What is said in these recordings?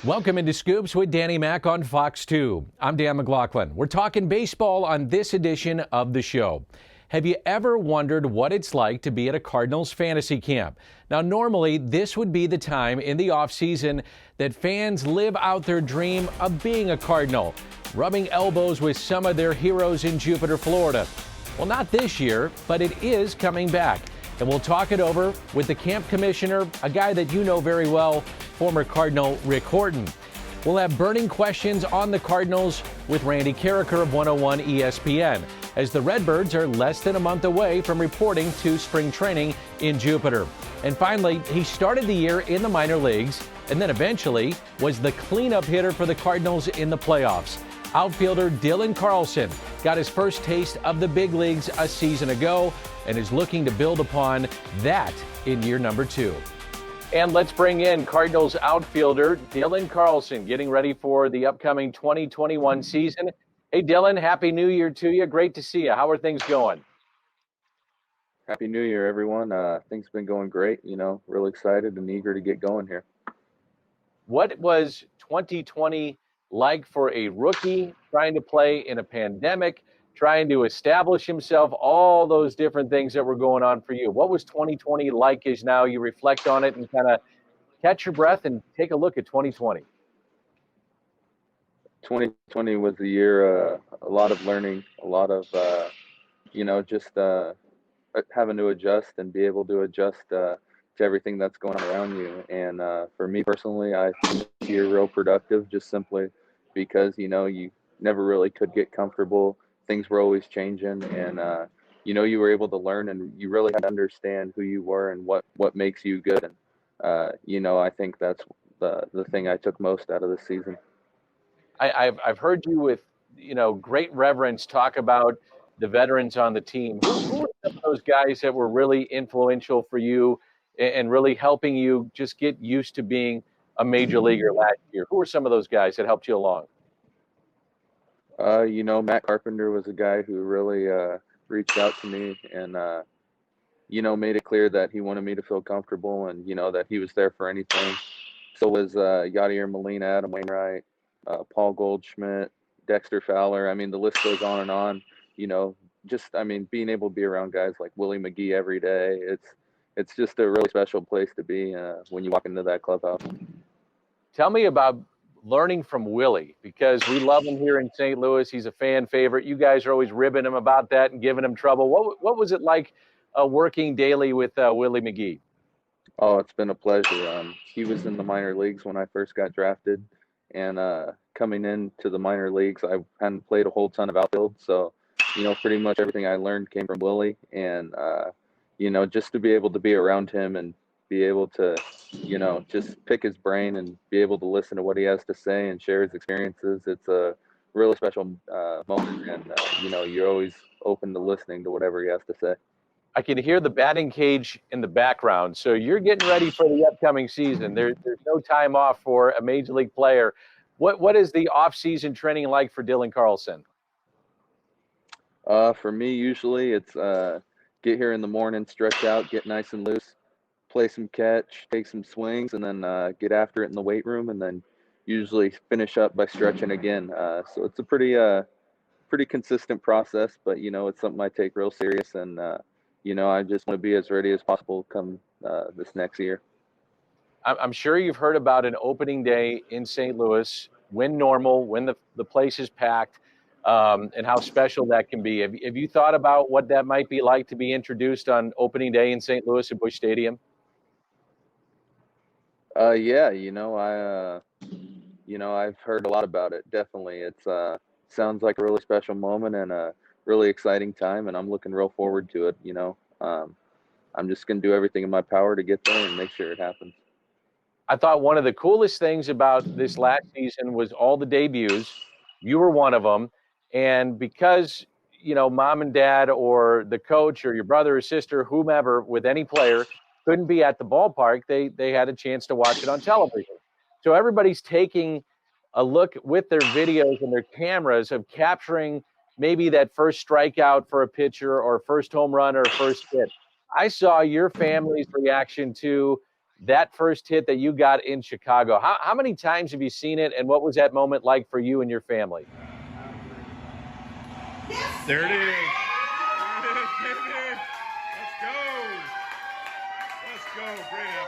Welcome into Scoops with Danny Mac on Fox 2. I'm Dan McLaughlin. We're talking baseball on this edition of the show. Have you ever wondered what it's like to be at a Cardinals fantasy camp? Now, normally, this would be the time in the offseason that fans live out their dream of being a Cardinal, rubbing elbows with some of their heroes in Jupiter, Florida. Well, not this year, but it is coming back. And we'll talk it over with the camp commissioner, a guy that you know very well, former Cardinal Rick Horton. We'll have burning questions on the Cardinals with Randy Karraker of 101 ESPN, as the Redbirds are less than a month away from reporting to spring training in Jupiter. And finally, he started the year in the minor leagues and then eventually was the cleanup hitter for the Cardinals in the playoffs. Outfielder Dylan Carlson got his first taste of the big leagues a season ago and is looking to build upon that in year number 2. And let's bring in Cardinals outfielder Dylan Carlson, getting ready for the upcoming 2021 season. Hey, Dylan, Happy New Year to you. Great to see you. How are things going? Happy New Year, everyone. Things have been going great. Real excited and eager to get going here. What was 2020 like for a rookie trying to play in a pandemic, trying to establish himself, all those different things that were going on for you? What was 2020 like as now you reflect on it and kind of catch your breath and take a look at 2020? 2020 was a year, a lot of learning, a lot of, just having to adjust and be able to adjust to everything that's going on around you. And for me personally, I think this year real productive, just simply because, you never really could get comfortable. Things were always changing, and you were able to learn, and you really had to understand who you were and what makes you good. And I think that's the thing I took most out of this season. I've heard you with great reverence talk about the veterans on the team. Who are some of those guys that were really influential for you and really helping you just get used to being a major leaguer last year? Who are some of those guys that helped you along? Matt Carpenter was a guy who really reached out to me and, made it clear that he wanted me to feel comfortable and, that he was there for anything. So was Yadier Molina, Adam Wainwright, Paul Goldschmidt, Dexter Fowler. I mean, the list goes on and on. Being able to be around guys like Willie McGee every day, it's just a really special place to be when you walk into that clubhouse. Tell me about learning from Willie, because we love him here in St. Louis. He's a fan favorite. You guys are always ribbing him about that and giving him trouble. What was it like working daily with Willie McGee? Oh, it's been a pleasure. He was in the minor leagues when I first got drafted, and coming into the minor leagues, I hadn't played a whole ton of outfield, so pretty much everything I learned came from Willie, and just to be able to be around him and be able to just pick his brain and be able to listen to what he has to say and share his experiences, it's a really special moment, and you're always open to listening to whatever he has to say. I can hear the batting cage in the background. So you're getting ready for the upcoming season. There's no time off for a major league player. What is the off-season training like for Dylan Carlson? For me, usually it's get here in the morning, stretch out, get nice and loose, play some catch, take some swings, and then get after it in the weight room, and then usually finish up by stretching again. So it's a pretty consistent process, but it's something I take real serious, and I just want to be as ready as possible come this next year. I'm sure you've heard about an opening day in St. Louis, when normal, when the place is packed, and how special that can be. Have you thought about what that might be like to be introduced on opening day in St. Louis at Busch Stadium? Yeah, I've heard a lot about it. Definitely. It's sounds like a really special moment and a really exciting time, and I'm looking real forward to it. I'm just going to do everything in my power to get there and make sure it happens. I thought one of the coolest things about this last season was all the debuts. You were one of them. And because, mom and dad or the coach or your brother or sister, whomever, with any player, couldn't be at the ballpark, they had a chance to watch it on television. So everybody's taking a look with their videos and their cameras of capturing maybe that first strikeout for a pitcher or first home run or first hit. I saw your family's reaction to that first hit that you got in Chicago. How many times have you seen it, and what was that moment like for you and your family? There it is. There it is, baby. Let's go. Let's go. Great at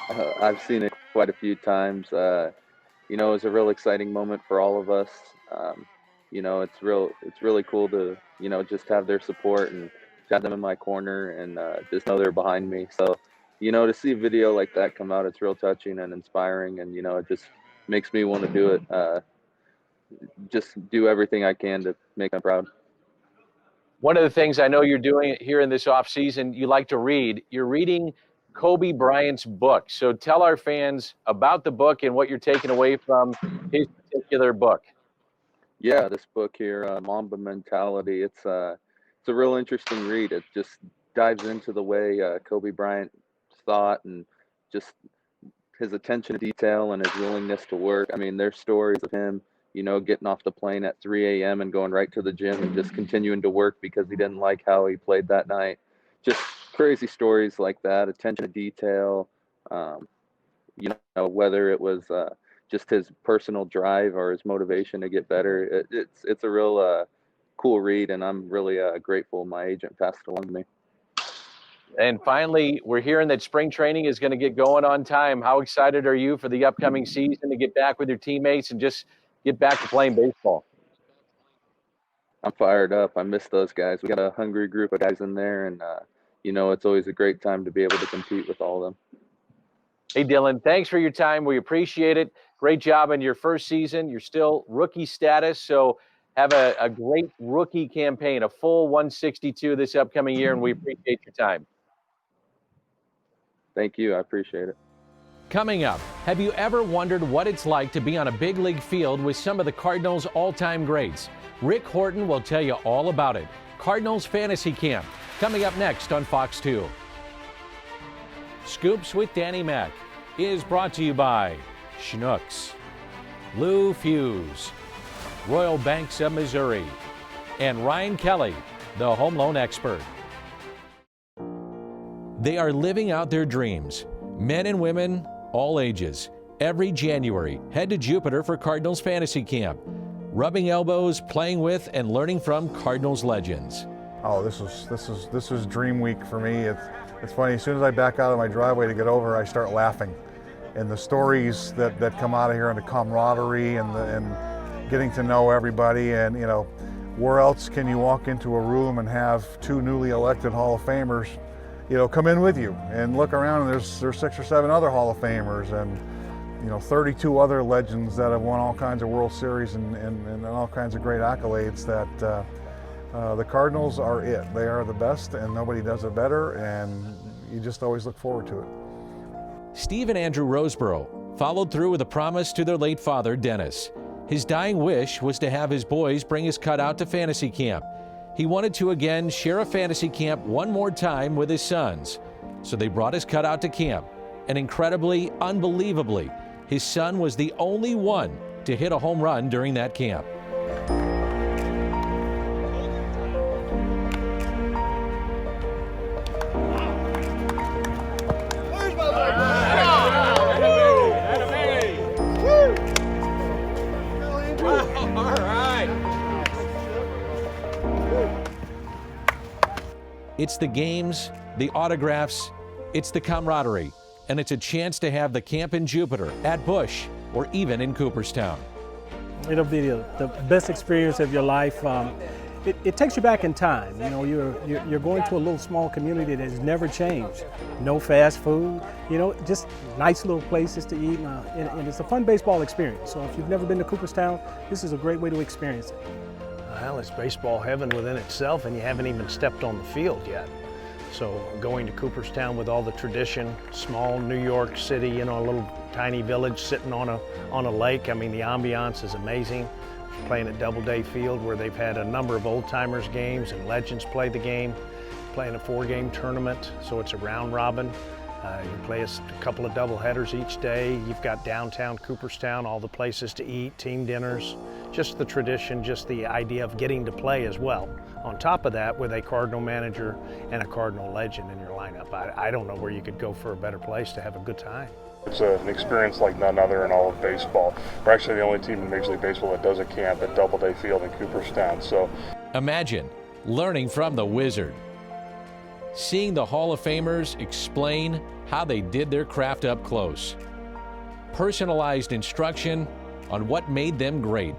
bat. I've seen it quite a few times. You know, it was a real exciting moment for all of us. You know, it's really cool to, you know, just have their support and have them in my corner and just know they're behind me. So, you know, to see a video like that come out, it's real touching and inspiring, and you know, it just makes me want to do it. Just do everything I can to make them proud. One of the things I know you're doing here in this off season, you like to read. You're reading Kobe Bryant's book. So tell our fans about the book and what you're taking away from his particular book. Yeah, this book here, Mamba Mentality. It's a real interesting read. It just dives into the way Kobe Bryant thought and just his attention to detail and his willingness to work. I mean, there's stories of him, you know, getting off the plane at 3 a.m. and going right to the gym and just continuing to work because he didn't like how he played that night. Just crazy stories like that, attention to detail, you know, whether it was just his personal drive or his motivation to get better. It's a real cool read, and I'm really grateful my agent passed it along to me. And finally, we're hearing that spring training is going to get going on time. How excited are you for the upcoming season to get back with your teammates and just get back to playing baseball? I'm fired up. I miss those guys. We got a hungry group of guys in there, and you know, it's always a great time to be able to compete with all of them. Hey, Dylan, thanks for your time. We appreciate it. Great job in your first season. You're still rookie status, so have a great rookie campaign, a full 162 this upcoming year, and we appreciate your time. Thank you. I appreciate it. Coming up, have you ever wondered what it's like to be on a big league field with some of the Cardinals' all-time greats? Rick Horton will tell you all about it. Cardinals Fantasy Camp, coming up next on Fox 2. Scoops with Danny Mac is brought to you by Schnucks, Lou Fuse, Royal Banks of Missouri, and Ryan Kelly, the home loan expert. They are living out their dreams. Men and women, all ages. Every January, head to Jupiter for Cardinals Fantasy Camp. Rubbing elbows, playing with, and learning from Cardinals legends. Oh, this is dream week for me. It's funny, as soon as I back out of my driveway to get over, I start laughing. And the stories that come out of here, and the camaraderie and getting to know everybody, and you know, where else can you walk into a room and have two newly elected Hall of Famers, you know, come in with you and look around, and there's 6 or 7 other Hall of Famers, and you know, 32 other legends that have won all kinds of World Series and all kinds of great accolades. That the Cardinals are it. They are the best, and nobody does it better, and you just always look forward to it. Steve and Andrew Roseborough followed through with a promise to their late father, Dennis. His dying wish was to have his boys bring his cutout to fantasy camp. He wanted to again share a fantasy camp one more time with his sons. So they brought his cutout to camp. And incredibly, unbelievably, his son was the only one to hit a home run during that camp. It's the games, the autographs, it's the camaraderie, and it's a chance to have the camp in Jupiter, at Busch, or even in Cooperstown. It'll be the best experience of your life. It takes you back in time. You know, you're going to a little small community that has never changed. No fast food, you know, just nice little places to eat, and it's a fun baseball experience. So if you've never been to Cooperstown, this is a great way to experience it. Well, it's baseball heaven within itself, and you haven't even stepped on the field yet. So going to Cooperstown with all the tradition, small New York City, you know, a little tiny village sitting on a lake. I mean, the ambiance is amazing. Playing at Doubleday Field, where they've had a number of old-timers games and legends play the game. Playing a 4-game tournament, so it's a round robin. You play a couple of double headers each day. You've got downtown Cooperstown, all the places to eat, team dinners, just the tradition, just the idea of getting to play as well. On top of that, with a Cardinal manager and a Cardinal legend in your lineup. camp. I don't know where you could go for a better place to have a good time. It's an experience like none other in all of baseball. We're actually the only team in Major League Baseball that does a camp at Doubleday Field in Cooperstown. So Imagine learning from the Wizard, seeing the Hall of Famers explain how they did their craft up close, personalized instruction on what made them great,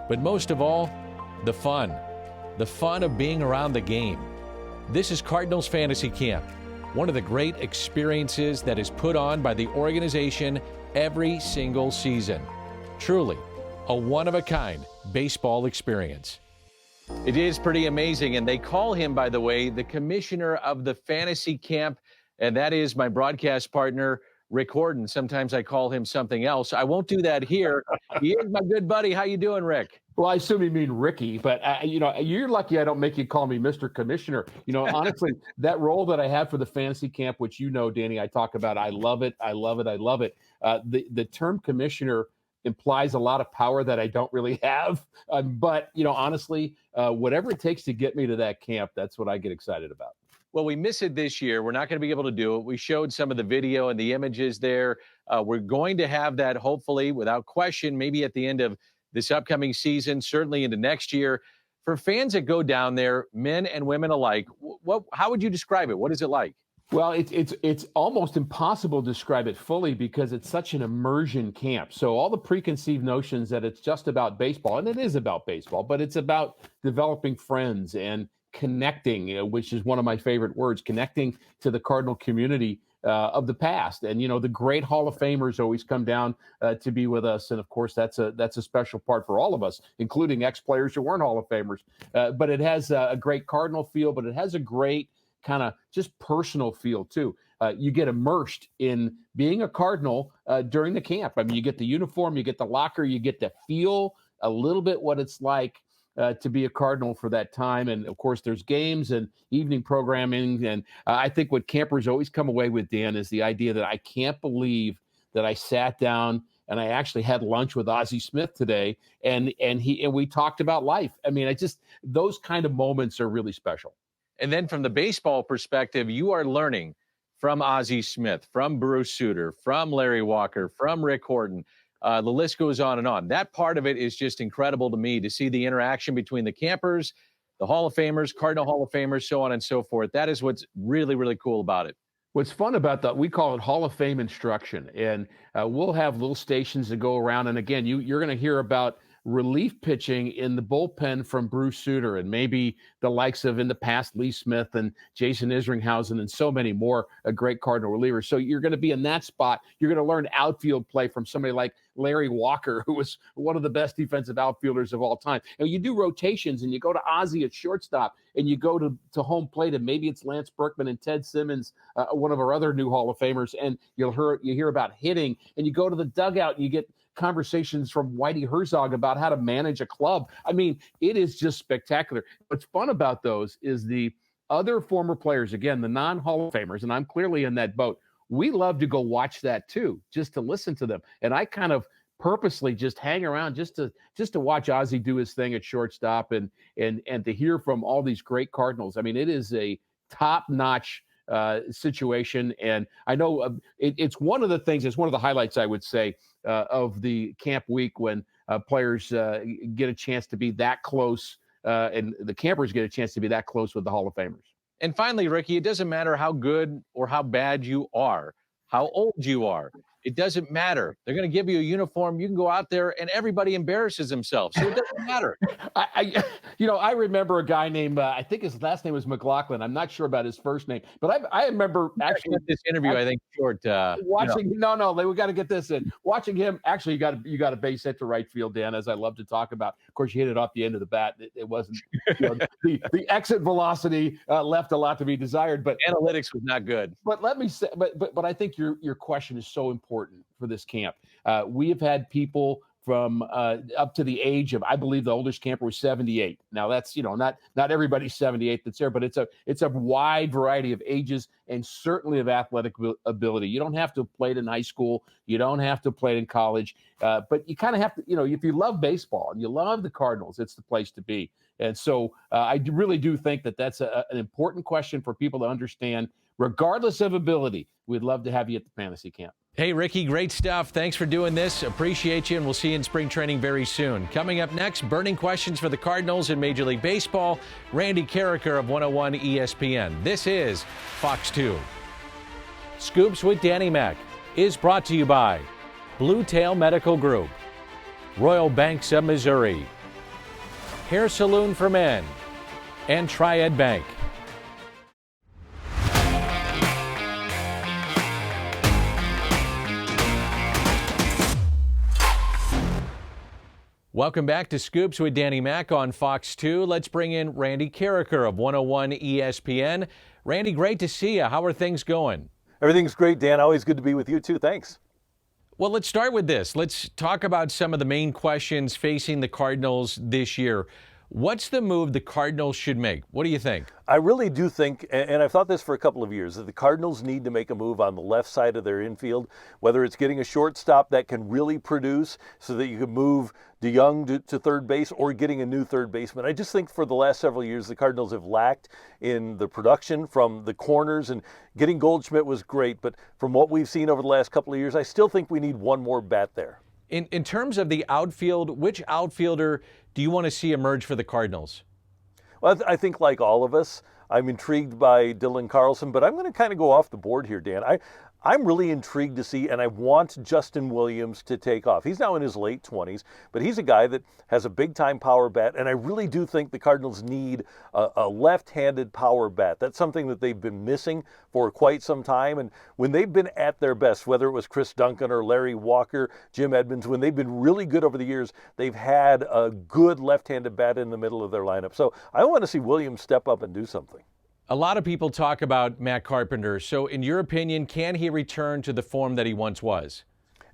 but most of all, the fun of being around the game. This is Cardinals Fantasy Camp, one of the great experiences that is put on by the organization every single season. Truly, a one-of-a-kind baseball experience. It is pretty amazing, and they call him, by the way, the commissioner of the fantasy camp, and that is my broadcast partner, Rick Horton. Sometimes I call him something else. I won't do that here. He is my good buddy. How you doing, Rick? Well, I assume you mean Ricky, but you're lucky I don't make you call me Mr. Commissioner. Honestly, that role that I have for the fantasy camp, which Danny, I talk about, I love it. I love it. I love it. The term commissioner implies a lot of power that I don't really have. But honestly, whatever it takes to get me to that camp, that's what I get excited about. Well, we miss it this year. We're not going to be able to do it. We showed some of the video and the images there. We're going to have that, hopefully, without question, maybe at the end of this upcoming season, certainly into next year. For fans that go down there, men and women alike, how would you describe it? What is it like? Well, it's almost impossible to describe it fully because it's such an immersion camp. So all the preconceived notions that it's just about baseball, and it is about baseball, but it's about developing friends and connecting, which is one of my favorite words, connecting to the Cardinal community of the past. And, the great Hall of Famers always come down to be with us. And of course, that's a special part for all of us, including ex-players who weren't Hall of Famers. But it has a great Cardinal feel, but it has a great kind of just personal feel too. You get immersed in being a Cardinal during the camp. I mean, you get the uniform, you get the locker, you get to feel a little bit what it's like to be a Cardinal for that time. And of course, there's games and evening programming. And I think what campers always come away with, Dan, is the idea that I can't believe that I sat down and I actually had lunch with Ozzie Smith today, and we talked about life. I mean, those kind of moments are really special. And then from the baseball perspective, you are learning from Ozzie Smith, from Bruce Sutter, from Larry Walker, from Rick Horton. The list goes on and on. That part of it is just incredible to me, to see the interaction between the campers, the Hall of Famers, Cardinal Hall of Famers, so on and so forth. That is what's really, really cool about it. What's fun about that, we call it Hall of Fame instruction. And we'll have little stations that go around. And again, you're going to hear about relief pitching in the bullpen from Bruce Sutter and maybe the likes of, in the past, Lee Smith and Jason Isringhausen and so many more great Cardinal relievers. So you're going to be in that spot. You're going to learn outfield play from somebody like Larry Walker, who was one of the best defensive outfielders of all time. And you do rotations and you go to Ozzie at shortstop and you go to home plate and maybe it's Lance Berkman and Ted Simmons, one of our other new Hall of Famers, and you hear about hitting, and you go to the dugout and you get conversations from Whitey Herzog about how to manage a club. I mean, it is just spectacular. What's fun about those is the other former players, again, the non-Hall of Famers, and I'm clearly in that boat. We love to go watch that too, just to listen to them. And I kind of purposely just hang around just to watch Ozzie do his thing at shortstop and to hear from all these great Cardinals. I mean, it is a top-notch situation. And I know it's one of the things, it's one of the highlights, I would say, of the camp week when players get a chance to be that close and the campers get a chance to be that close with the Hall of Famers. And finally, Ricky, it doesn't matter how good or how bad you are, how old you are. It doesn't matter. They're going to give you a uniform. You can go out there and everybody embarrasses themselves. So it doesn't matter. I remember a guy named, I think his last name was McLaughlin. I'm not sure about his first name, but I remember actually this interview, I think short. Watching, we got to get this in. Watching him, actually, you got a base hit to right field, Dan, as I love to talk about. Of course, you hit it off the end of the bat. It wasn't, the exit velocity left a lot to be desired, but analytics was not good. But let me say, but I think your question is so important for this camp. We have had people from up to the age of, I believe the oldest camper was 78. Now that's, not everybody's 78 that's there, but it's a wide variety of ages and certainly of athletic ability. You don't have to have played in high school. You don't have to have played in college, but you kind of have to, if you love baseball and you love the Cardinals, it's the place to be. And so I really do think that that's an important question for people to understand regardless of ability. We'd love to have you at the fantasy camp. Hey, Ricky, great stuff. Thanks for doing this. Appreciate you, and we'll see you in spring training very soon. Coming up next, burning questions for the Cardinals in Major League Baseball. Randy Karraker of 101 ESPN. This is Fox 2. Scoops with Danny Mac is brought to you by Blue Tail Medical Group, Royal Banks of Missouri, Hair Saloon for Men, and Triad Bank. Welcome back to Scoops with Danny Mac on Fox 2. Let's bring in Randy Karraker of 101 ESPN. Randy, great to see you. How are things going? Everything's great, Dan. Always good to be with you, too. Thanks. Well, let's start with this. Let's talk about some of the main questions facing the Cardinals this year. What's the move the Cardinals should make? What do you think? I really do think, and I've thought this for a couple of years, that the Cardinals need to make a move on the left side of their infield, whether it's getting a shortstop that can really produce so that you can move DeYoung to third base or getting a new third baseman. I just think for the last several years, the Cardinals have lacked in the production from the corners, and getting Goldschmidt was great, but from what we've seen over the last couple of years, I still think we need one more bat there. In terms of the outfield, which outfielder do you want to see emerge for the Cardinals? Well, I think like all of us, I'm intrigued by Dylan Carlson, but I'm going to kind of go off the board here, Dan. I'm really intrigued to see, and I want Justin Williams to take off. He's now in his late 20s, but he's a guy that has a big-time power bat, and I really do think the Cardinals need a left-handed power bat. That's something that they've been missing for quite some time, and when they've been at their best, whether it was Chris Duncan or Larry Walker, Jim Edmonds, when they've been really good over the years, they've had a good left-handed bat in the middle of their lineup. So I want to see Williams step up and do something. A lot of people talk about Matt Carpenter. So in your opinion, can he return to the form that he once was?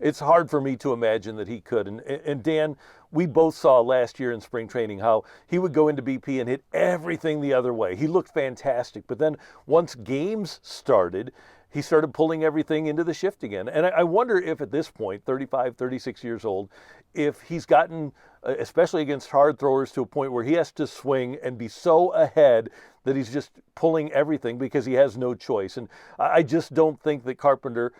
It's hard for me to imagine that he could. And Dan, we both saw last year in spring training how he would go into BP and hit everything the other way. He looked fantastic. But then once games started, he started pulling everything into the shift again. And I wonder if at this point, 35, 36 years old, if he's gotten, especially against hard throwers, to a point where he has to swing and be so ahead that he's just pulling everything because he has no choice. And I just don't think that Carpenter,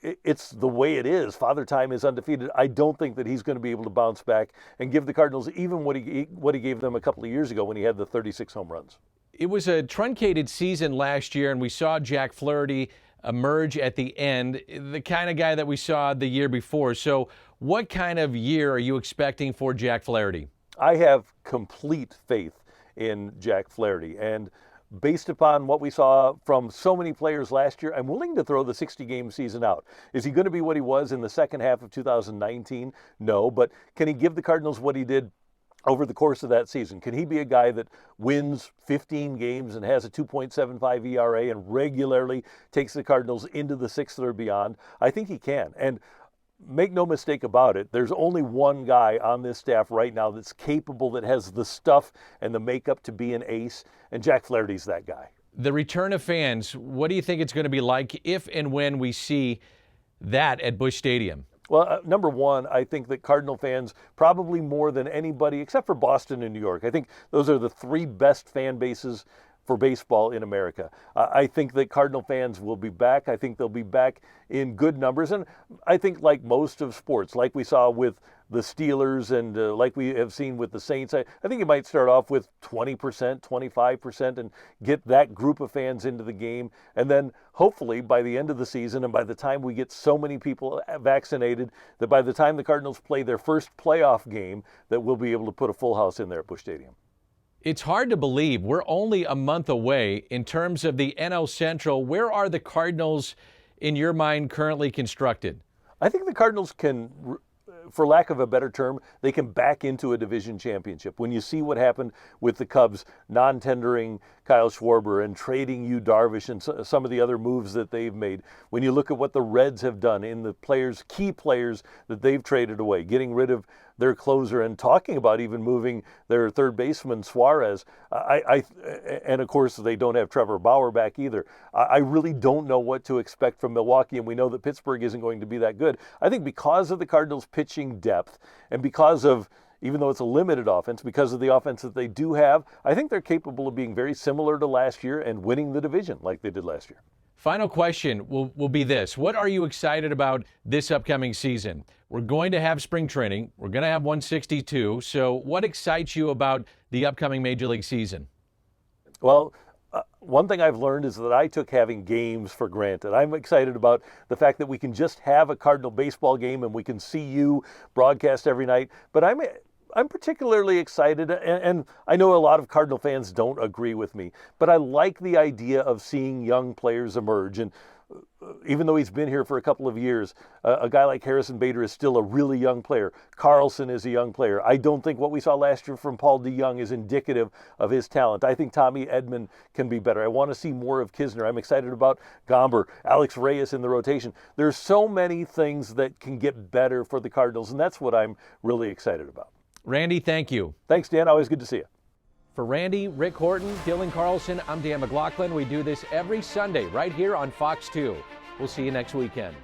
it's the way it is. Father Time is undefeated. I don't think that he's going to be able to bounce back and give the Cardinals even what he gave them a couple of years ago when he had the 36 home runs. It was a truncated season last year, and we saw Jack Flaherty emerge at the end, the kind of guy that we saw the year before. So what kind of year are you expecting for Jack Flaherty? I have complete faith in Jack Flaherty, and based upon what we saw from so many players last year, I'm willing to throw the 60-game season out. Is he going to be what he was in the second half of 2019? No, but can he give the Cardinals what he did over the course of that season? Can he be a guy that wins 15 games and has a 2.75 ERA and regularly takes the Cardinals into the sixth or beyond? I think he can. And make no mistake about it, there's only one guy on this staff right now that's capable, that has the stuff and the makeup to be an ace, and Jack Flaherty's that guy. The return of fans, what do you think it's going to be like if and when we see that at Busch Stadium? Well, number one, I think that Cardinal fans, probably more than anybody except for Boston and New York, I think those are the three best fan bases for baseball in America. I think that Cardinal fans will be back. I think they'll be back in good numbers. And I think like most of sports, like we saw with the Steelers and like we have seen with the Saints, I think you might start off with 20%, 25% and get that group of fans into the game. And then hopefully by the end of the season and by the time we get so many people vaccinated that by the time the Cardinals play their first playoff game, that we'll be able to put a full house in there at Busch Stadium. It's hard to believe we're only a month away in terms of the NL Central. Where are the Cardinals, in your mind, currently constructed? I think the Cardinals can, for lack of a better term, they can back into a division championship. When you see what happened with the Cubs non-tendering Kyle Schwarber and trading Yu Darvish and some of the other moves that they've made, when you look at what the Reds have done in the key players that they've traded away, getting rid of their closer and talking about even moving their third baseman Suarez, and of course they don't have Trevor Bauer back either. I really don't know what to expect from Milwaukee, and we know that Pittsburgh isn't going to be that good. I think because of the Cardinals' pitching depth and because of even though it's a limited offense, because of the offense that they do have, I think they're capable of being very similar to last year and winning the division like they did last year. Final question will be this. What are you excited about this upcoming season? We're going to have spring training. We're going to have 162. So what excites you about the upcoming Major League season? Well, one thing I've learned is that I took having games for granted. I'm excited about the fact that we can just have a Cardinal baseball game and we can see you broadcast every night. But I'm particularly excited, and I know a lot of Cardinal fans don't agree with me, but I like the idea of seeing young players emerge. And even though he's been here for a couple of years, a guy like Harrison Bader is still a really young player. Carlson is a young player. I don't think what we saw last year from Paul DeYoung is indicative of his talent. I think Tommy Edman can be better. I want to see more of Kisner. I'm excited about Gomber, Alex Reyes in the rotation. There's so many things that can get better for the Cardinals, and that's what I'm really excited about. Randy, thank you. Thanks, Dan. Always good to see you. For Randy, Rick Horton, Dylan Carlson, I'm Dan McLaughlin. We do this every Sunday right here on Fox 2. We'll see you next weekend.